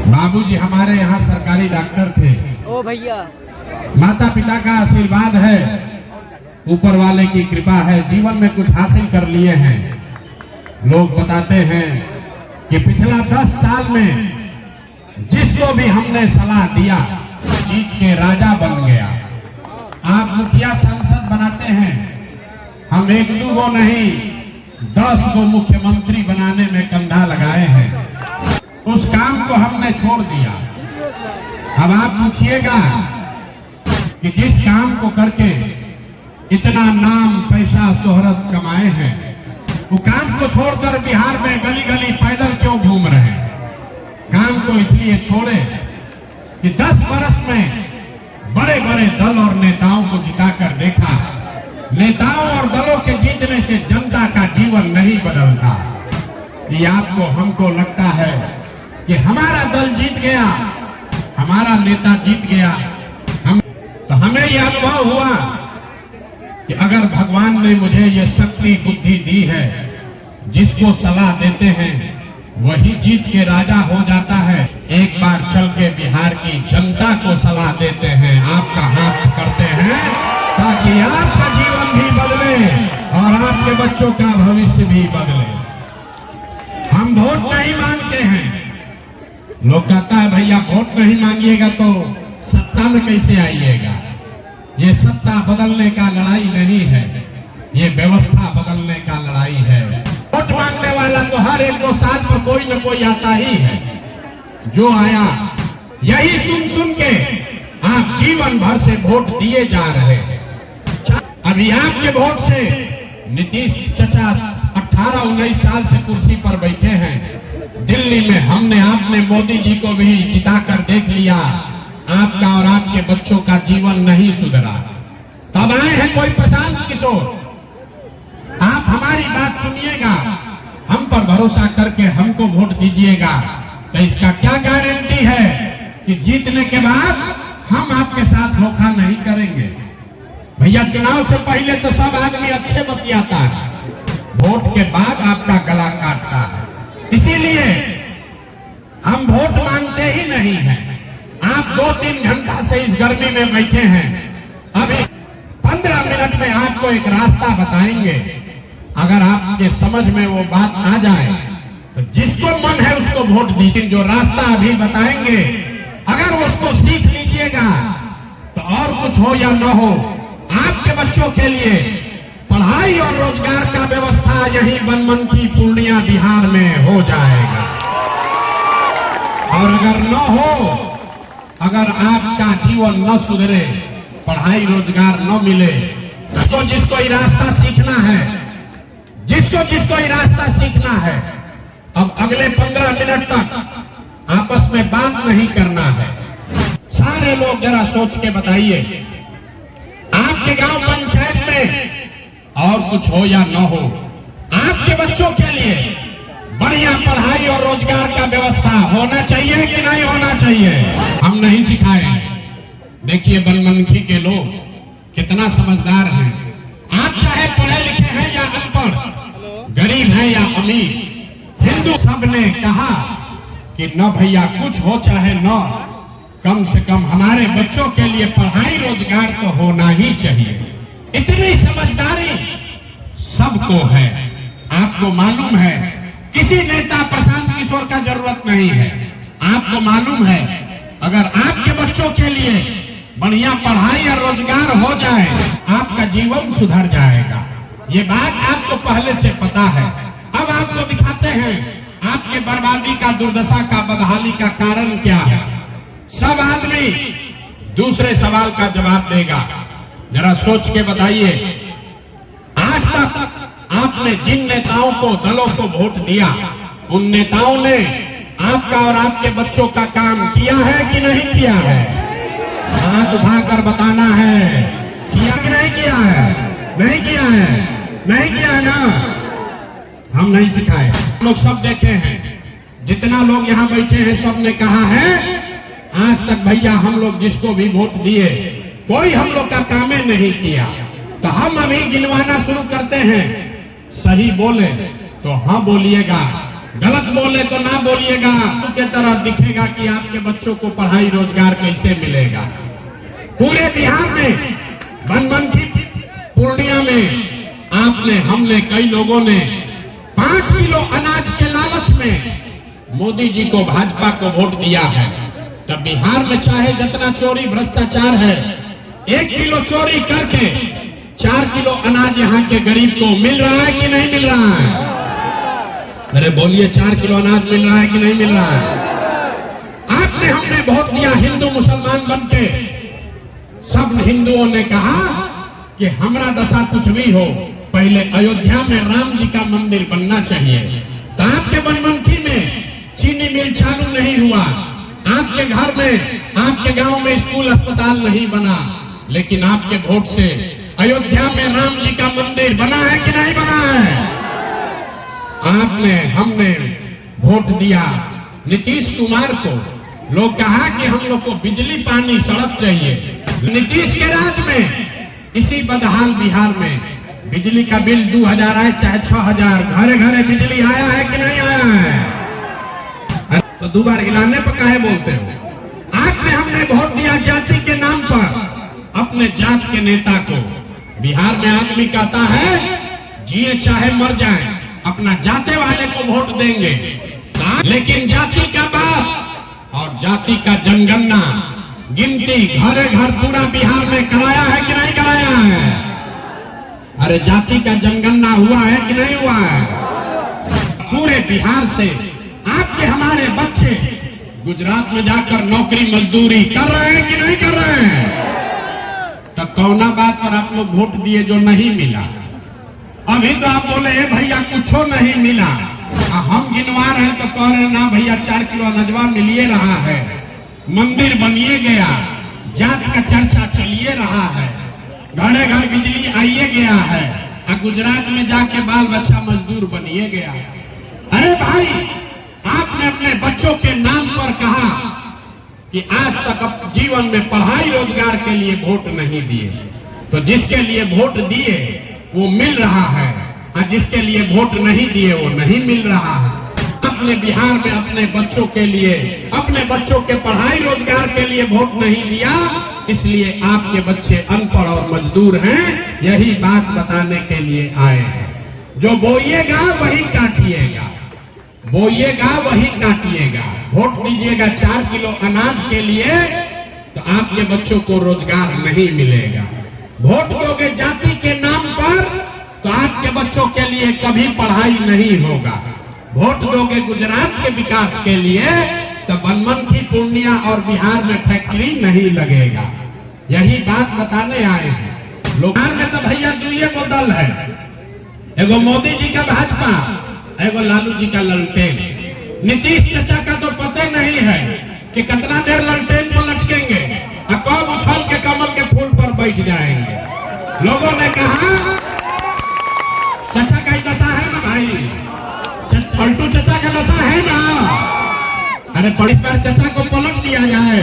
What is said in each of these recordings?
बाबूजी हमारे यहाँ सरकारी डॉक्टर थे। ओ भैया, माता पिता का आशीर्वाद है, ऊपर वाले की कृपा है, जीवन में कुछ हासिल कर लिए हैं। लोग बताते हैं कि पिछला 10 साल में जिसको भी हमने सलाह दिया जीत के राजा बन गया। आप मुखिया सांसद बनाते हैं, हम 1-2 गो नहीं 10 गो मुख्यमंत्री बनाने में कंधा लगाए हैं। उस काम को हमने छोड़ दिया। अब आप पूछिएगा कि जिस काम को करके इतना नाम पैसा शोहरत कमाए हैं, वो काम को छोड़कर बिहार में गली गली पैदल क्यों घूम रहे हैं? काम को इसलिए छोड़े कि 10 वर्ष में बड़े बड़े दल और नेताओं को जिताकर देखा, नेताओं और दलों के जीतने से जनता का जीवन नहीं बदलता। ये आपको हमको लगता है कि हमारा दल जीत गया, हमारा नेता जीत गया, तो हमें यह अनुभव हुआ कि अगर भगवान ने मुझे ये शक्ति बुद्धि दी है, जिसको सलाह देते हैं वही जीत के राजा हो जाता है। एक बार चल के बिहार की जनता को सलाह देते हैं, आपका हाथ करते हैं, ताकि आपका जीवन भी बदले और आपके बच्चों का भविष्य भी बदले। हम वोट नहीं मांगते हैं। लोग कहता है भैया वोट नहीं मांगिएगा तो सत्ता में कैसे आइएगा? ये सत्ता बदलने का लड़ाई नहीं है, ये व्यवस्था बदलने का लड़ाई है। वोट मांगने वाला तो हर 1-2 साल पर कोई न कोई आता ही है। जो आया यही सुन सुन के आप जीवन भर से वोट दिए जा रहे हैं। अभी आपके वोट से नीतीश चचा 18-19 साल से कुर्सी पर बैठे हैं। दिल्ली में हमने आपने मोदी जी को भी जिताकर देख लिया, आपका और आपके बच्चों का जीवन नहीं सुधरा। तब आए हैं कोई प्रशांत किशोर, आप हमारी बात सुनिएगा, हम पर भरोसा करके हमको वोट दीजिएगा, तो इसका क्या गारंटी है कि जीतने के बाद हम आपके साथ धोखा नहीं करेंगे? भैया चुनाव से पहले तो सब आदमी अच्छे बतियाता है, वोट के बाद आपका गला काटता है। इसीलिए हम वोट मांगते ही नहीं हैं। आप 2-3 घंटा से इस गर्मी में बैठे हैं, अभी 15 मिनट में आपको एक रास्ता बताएंगे। अगर आपके समझ में वो बात आ जाए तो जिसको मन है उसको वोट दीजिए। जो रास्ता अभी बताएंगे अगर उसको सीख लीजिएगा तो और कुछ हो या न हो, आपके बच्चों के लिए पढ़ाई और रोजगार का व्यवस्था यही बनमनखी पूर्णिया बिहार में हो जाएगा। और अगर न हो, अगर आपका जीवन न सुधरे, पढ़ाई रोजगार न मिले, तो जिसको ये रास्ता सीखना है, जिसको ये रास्ता सीखना है, अब अगले 15 मिनट तक आपस में बात नहीं करना है। सारे लोग जरा सोच के बताइए, आपके गांव पंचायत में और कुछ हो या न हो, आपके बच्चों के लिए बढ़िया पढ़ाई और रोजगार का व्यवस्था होना चाहिए कि नहीं होना चाहिए? हम नहीं सिखाए। देखिए बनमनखी के लोग कितना समझदार हैं। आप चाहे पढ़े लिखे हैं या अनपढ़, गरीब हैं या अमीर, हिंदू सब ने कहा कि न भैया कुछ हो चाहे न, कम से कम हमारे बच्चों के लिए पढ़ाई रोजगार तो होना ही चाहिए। इतनी समझदारी सबको है। आपको मालूम है किसी नेता प्रशांत किशोर का जरूरत नहीं है। आपको मालूम है अगर आपके बच्चों के लिए बढ़िया पढ़ाई और रोजगार हो जाए, आपका जीवन सुधर जाएगा। ये बात आपको पहले से पता है। अब आपको दिखाते हैं आपके बर्बादी का, दुर्दशा का, बदहाली का कारण क्या है। सब आदमी दूसरे सवाल का जवाब देगा। जरा सोच के बताइए, आज तक आपने जिन नेताओं को, दलों को वोट दिया, उन नेताओं ने आपका और आपके बच्चों का काम किया है कि नहीं किया है? हाथ उठाकर बताना है, किया कि नहीं किया है? नहीं किया है, नहीं किया है ना? हम नहीं सिखाए। लोग सब देखे हैं, जितना लोग यहाँ बैठे हैं सब ने कहा है आज तक भैया हम लोग जिसको भी वोट दिए कोई हम लोग का कामे नहीं किया। तो हम अभी गिनवाना शुरू करते हैं। सही बोले तो हाँ बोलिएगा, गलत बोले तो ना बोलिएगा, के तरह दिखेगा कि आपके बच्चों को पढ़ाई रोजगार कैसे मिलेगा। पूरे बिहार में, बनमनखी पूर्णिया में आपने, हमने, कई लोगों ने 5 किलो अनाज के लालच में मोदी जी को, भाजपा को वोट दिया है। तब बिहार में चाहे जितना चोरी भ्रष्टाचार है, 1 किलो चोरी करके 4 किलो अनाज यहाँ के गरीब को मिल रहा है कि नहीं मिल रहा है? अरे बोलिए, 4 किलो अनाज मिल रहा है कि नहीं मिल रहा है? आपने, हमने वोट दिया हिंदू मुसलमान बनके। सब हिंदुओं ने कहा कि हमारा दशा कुछ भी हो, पहले अयोध्या में राम जी का मंदिर बनना चाहिए। तो आपके बनमनखी में चीनी मिल चालू नहीं हुआ, आपके घर में, आपके गांव में स्कूल अस्पताल नहीं बना, लेकिन आपके वोट से अयोध्या में राम जी का मंदिर बना है कि नहीं बना है? आपने, हमने वोट दिया नीतीश कुमार को। लोग कहा कि हम लोग को बिजली, पानी, सड़क चाहिए। नीतीश के राज में इसी बदहाल बिहार में बिजली का बिल 2000 आए चाहे 6000, घरे घरे बिजली आया है कि नहीं आया है? तो 2 बार हिलाने पर काहे बोलते हो? आपने, हमने वोट दिया जाति के नाम पर अपने जात के नेता को। बिहार में आदमी कहता है जिए चाहे मर जाए, अपना जाते वाले को वोट देंगे। लेकिन जाति का बात और जाति का जनगणना, गिनती घरे घर पूरा बिहार में कराया है कि नहीं कराया है? अरे जाति का जनगणना हुआ है कि नहीं हुआ है? पूरे बिहार से आपके, हमारे बच्चे गुजरात में जाकर नौकरी मजदूरी कर रहे हैं कि नहीं कर रहे हैं? तो कौना बात पर आप लोग वोट दिए जो नहीं मिला? अभी तो आप बोले भैया कुछो नहीं मिला, हम गिनवा रहे हैं तो कह रहे ना भैया 4 किलो अनाजवा मिलिए रहा है, मंदिर बनिए गया, जात का चर्चा चलिए रहा है, घरे घर बिजली आइए गया है, और गुजरात में जाके बाल बच्चा मजदूर बनिए गया। अरे भाई, आपने अपने बच्चों के नाम पर कहा कि आज तक जीवन में पढ़ाई रोजगार के लिए वोट नहीं दिए, तो जिसके लिए वोट दिए वो मिल रहा है, और जिसके लिए वोट नहीं दिए वो नहीं मिल रहा है। अपने बिहार में अपने बच्चों के लिए, अपने बच्चों के पढ़ाई रोजगार के लिए वोट नहीं दिया, इसलिए आपके बच्चे अनपढ़ और मजदूर हैं। यही बात बताने के लिए आए हैं। जो बोइएगा वही काटिएगा, बोइएगा वही काटिएगा। वोट दीजिएगा 4 किलो अनाज के लिए, तो आपके बच्चों को रोजगार नहीं मिलेगा। वोट दोगे जाति के नाम पर, तो आपके बच्चों के लिए कभी पढ़ाई नहीं होगा। वोट दोगे गुजरात के विकास के लिए, तो बनमनखी, पूर्णिया और बिहार में फैक्ट्री नहीं लगेगा। यही बात बताने आए हैं। लोग में तो भैया 2 दल है, एगो मोदी जी का भाजपा, एगो लालू जी का ललटेन। नीतीश चाचा का तो पता नहीं है कि कितना देर ललटेन पर लटकेंगे और कब उछल के कमल के फूल पर बैठ जाएंगे। लोगों ने कहा चाचा का दशा है ना भाई, पलटू चाचा का दशा है ना। अरे इस बार चाचा को पलट दिया जाए।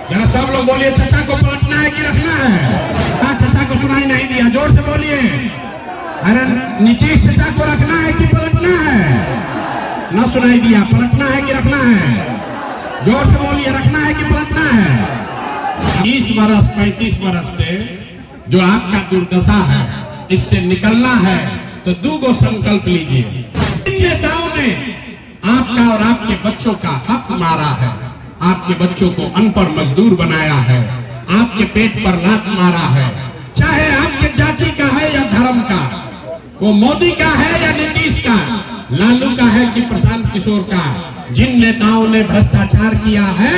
जरा सब लोग बोलिए, चाचा को पलटना है कि रखना है? हाँ, चाचा को सुनाई नहीं दिया, जोर से बोलिए। अरे नीतीश चाचा को रखना है कि पलटना है? ना सुनाई दिया, पलटना है कि रखना है? जोर से बोलिए, रखना है कि पलटना है? 30 वर्ष 35 वर्ष से जो आपका दुर्दशा है, इससे निकलना है तो 2 संकल्प लीजिए। नेताओं ने आपका और आपके बच्चों का हक मारा है, आपके बच्चों को अनपढ़ मजदूर बनाया है, आपके पेट पर लात मारा है। चाहे आपके जाति का है या धर्म का, वो मोदी का है या नीतीश का, लालू का है कि प्रशांत किशोर का, जिन नेताओं ने भ्रष्टाचार किया है,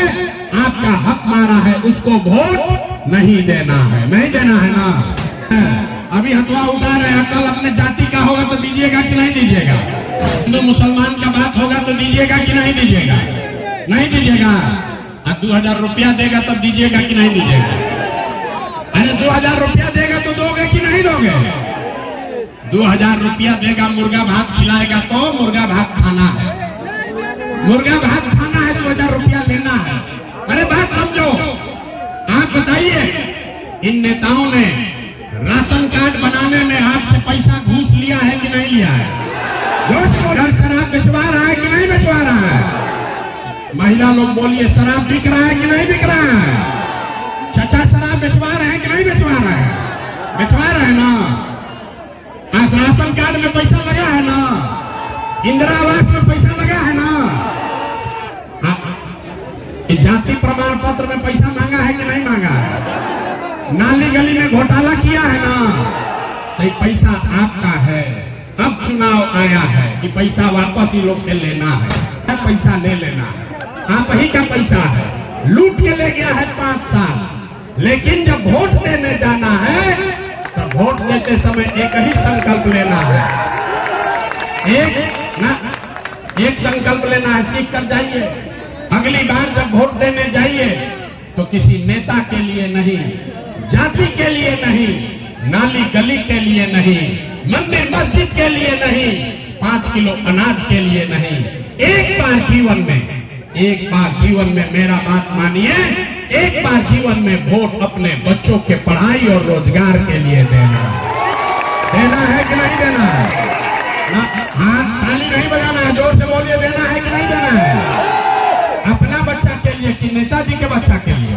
आपका हक मारा है, उसको वोट नहीं देना है। नहीं देना है ना? अभी हथवा उतार रहे हैं, कल अपने जाति का होगा तो दीजिएगा कि नहीं दीजिएगा? हिंदू मुसलमान का बात होगा तो दीजिएगा कि नहीं दीजिएगा? नहीं दीजिएगा। 2000 रुपया देगा तब दीजिएगा कि नहीं दीजिएगा? अरे 2000 रुपया देगा तो दोगे कि नहीं दोगे? 2000 रुपया देगा, मुर्गा भात खिलाएगा तो मुर्गा भात खाना है, मुर्गा भात खाना है, 2000 रुपया लेना है। अरे बात समझो। आप बताइए, इन नेताओं ने राशन कार्ड बनाने में आपसे पैसा घूस लिया है कि नहीं लिया है? जो शराब भिजवा रहा बिचवा रहा है? महिला लोग बोलिए, शराब बिक रहा है कि नहीं बिक रहा है? चाचा शराब बिचवा रहे हैं कि नहीं बिचवा रहे हैं? बिचवा रहे हैं ना? आज राशन कार्ड में पैसा लगा है ना? इंदिरा आवास में पैसा लगा है ना? जाति प्रमाण पत्र में पैसा मांगा है कि नहीं मांगा है? नाली गली में घोटाला किया है ना? तो पैसा आपका है। अब चुनाव आया है कि पैसा वापस ही लोग से लेना है, पैसा ले लेना है, आप ही का पैसा है। लूट के ले गया है 5 साल, लेकिन जब वोट देने जाना है तो वोट देते समय एक ही संकल्प लेना है। एक संकल्प लेना है, सीख कर जाइए। अगली बार जब वोट देने जाइए तो किसी नेता के लिए नहीं, जाति के लिए नहीं, नाली गली के लिए नहीं, मंदिर मस्जिद के लिए नहीं, 5 किलो अनाज के लिए नहीं, एक बार जीवन में मेरा बात मानिए, एक बार जीवन में वोट अपने बच्चों के पढ़ाई और रोजगार के लिए देना है कि नहीं देना है? हाथ ताली नहीं बजाना है, जोर से बोलिए, देना है कि नहीं देना है? अपना बच्चा के लिए कि नेताजी के बच्चा के लिए?